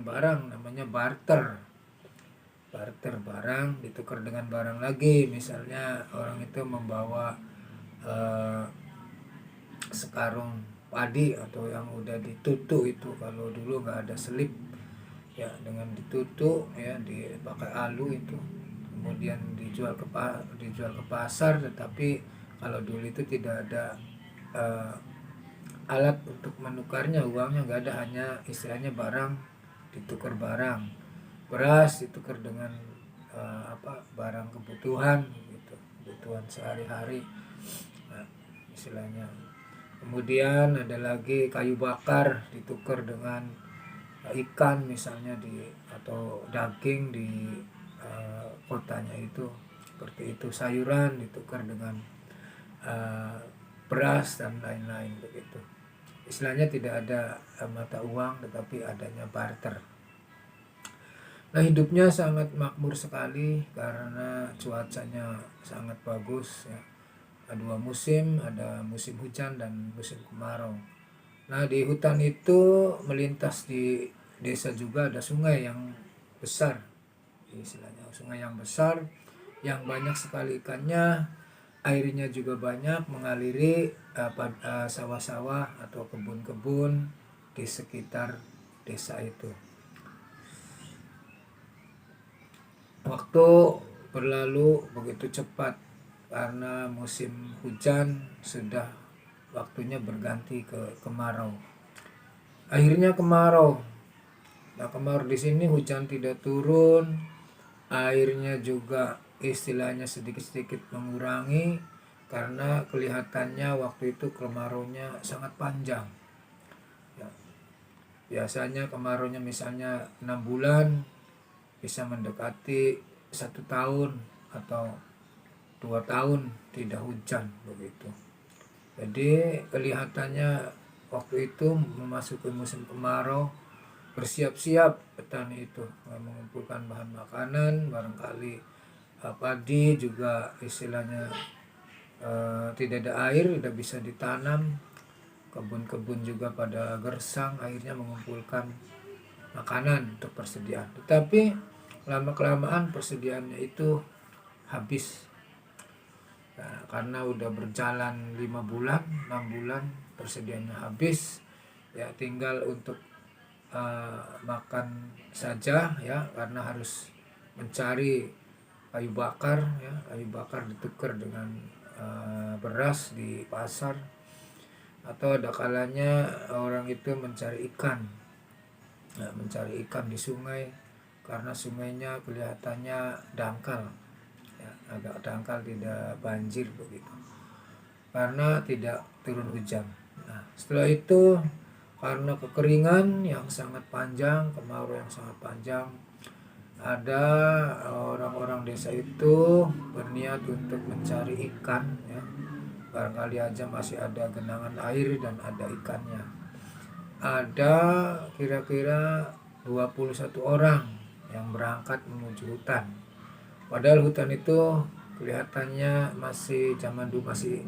barang, namanya barter. Barter barang ditukar dengan barang lagi. Misalnya orang itu membawa eh, sekarung padi atau yang udah ditutuk itu, kalau dulu nggak ada selip ya, dengan ditutuk ya, dipakai alu itu, kemudian dijual ke pasar. Tetapi kalau dulu itu tidak ada alat untuk menukarnya, uangnya nggak ada, hanya istilahnya barang ditukar barang. Beras ditukar dengan barang kebutuhan gitu, kebutuhan sehari-hari, nah, istilahnya. Kemudian ada lagi kayu bakar ditukar dengan ikan misalnya, atau daging di kotanya itu, seperti itu. Sayuran ditukar dengan uh, beras dan lain-lain begitu. Istilahnya tidak ada mata uang, tetapi adanya barter. Nah, hidupnya sangat makmur sekali karena cuacanya sangat bagus ya. Ada dua musim, ada musim hujan dan musim kemarau. Nah, di hutan itu melintas di desa juga ada sungai yang besar, istilahnya sungai yang besar, yang banyak sekali ikannya, airnya juga banyak mengaliri sawah-sawah atau kebun-kebun di sekitar desa itu. Waktu berlalu begitu cepat karena musim hujan sudah waktunya berganti ke kemarau. Akhirnya kemarau. Nah, kemarau di sini hujan tidak turun, airnya juga istilahnya sedikit-sedikit mengurangi karena kelihatannya waktu itu kemaraunya sangat panjang. Ya, biasanya kemaraunya misalnya 6 bulan bisa mendekati 1 tahun atau 2 tahun tidak hujan begitu. Jadi kelihatannya waktu itu memasuki musim kemarau, bersiap-siap petani itu mengumpulkan bahan makanan, barangkali padi juga istilahnya tidak ada air, tidak bisa ditanam, kebun-kebun juga pada gersang, akhirnya mengumpulkan makanan untuk persediaan. Tetapi lama-kelamaan persediaannya itu habis. Nah, karena udah berjalan 5 bulan, 6 bulan persediaannya habis, ya tinggal untuk makan saja ya, karena harus mencari kayu bakar ya, kayu bakar ditukar dengan beras di pasar, atau ada kalanya orang itu mencari ikan, ya, mencari ikan di sungai karena sungainya kelihatannya dangkal ya, agak dangkal, tidak banjir begitu karena tidak turun hujan. Nah, setelah itu karena kekeringan yang sangat panjang, kemarau yang sangat panjang, ada orang-orang desa itu berniat untuk mencari ikan ya. Barangkali aja masih ada genangan air dan ada ikannya. Ada kira-kira 21 orang yang berangkat menuju hutan. Padahal hutan itu kelihatannya masih zaman dulu, masih,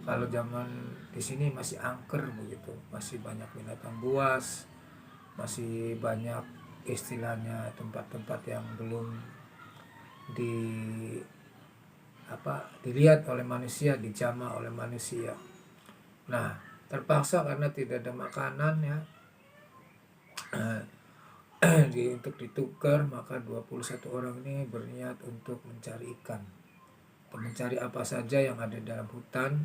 kalau zaman di sini masih angker begitu, masih banyak binatang buas, masih banyak istilahnya tempat-tempat yang belum di dilihat oleh manusia, dijamah oleh manusia. Nah, terpaksa karena tidak ada makanan ya, untuk ditukar, maka 21 orang ini berniat untuk mencari ikan, untuk mencari apa saja yang ada dalam hutan,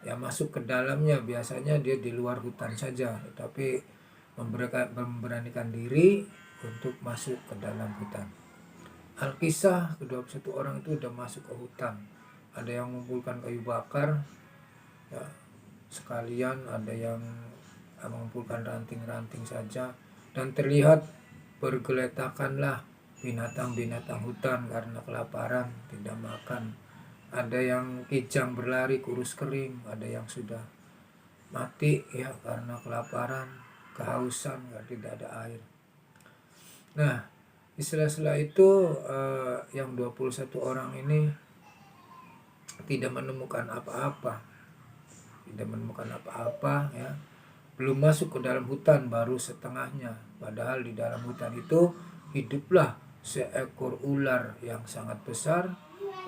ya masuk ke dalamnya. Biasanya dia di luar hutan saja, tetapi memberanikan diri untuk masuk ke dalam hutan. Alkisah ke-21 orang itu sudah masuk ke hutan. Ada yang mengumpulkan kayu bakar ya, sekalian ada yang mengumpulkan ranting-ranting saja, dan terlihat bergeletakanlah binatang-binatang hutan karena kelaparan, tidak makan. Ada yang kijang berlari kurus kering, ada yang sudah mati ya karena kelaparan, kehausan, tidak ada air. Nah, di sela-sela itu yang 21 orang ini tidak menemukan apa-apa. Tidak menemukan apa-apa ya. belum masuk ke dalam hutan, baru setengahnya. Padahal di dalam hutan itu hiduplah seekor ular yang sangat besar.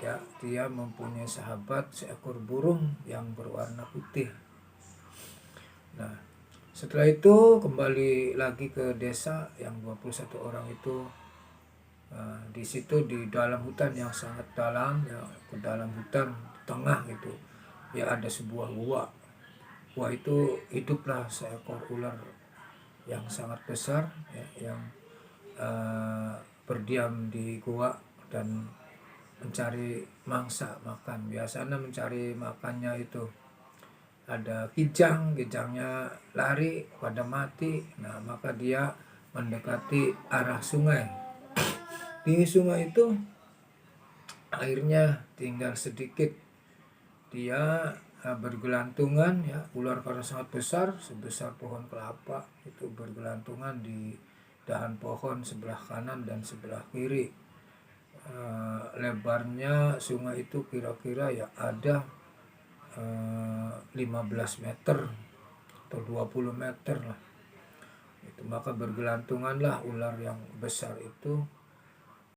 Ya, dia mempunyai sahabat seekor burung yang berwarna putih. Nah, setelah itu kembali lagi ke desa yang 21 orang itu. Di situ di dalam hutan yang sangat dalam, ya, ke dalam hutan tengah itu, ya ada sebuah gua. Gua itu hiduplah seekor ular yang sangat besar, ya, yang berdiam di gua dan mencari mangsa makan. Biasanya mencari makannya itu ada kijang, kijangnya lari pada mati. Nah, maka dia mendekati arah sungai. Di sungai itu airnya tinggal sedikit. Dia bergelantungan, ya, ular karena sangat besar, sebesar pohon kelapa, itu bergelantungan di dahan pohon sebelah kanan dan sebelah kiri. Lebarnya sungai itu kira-kira ya ada 15 meter atau 20 meter lah. Itu maka bergelantunganlah ular yang besar itu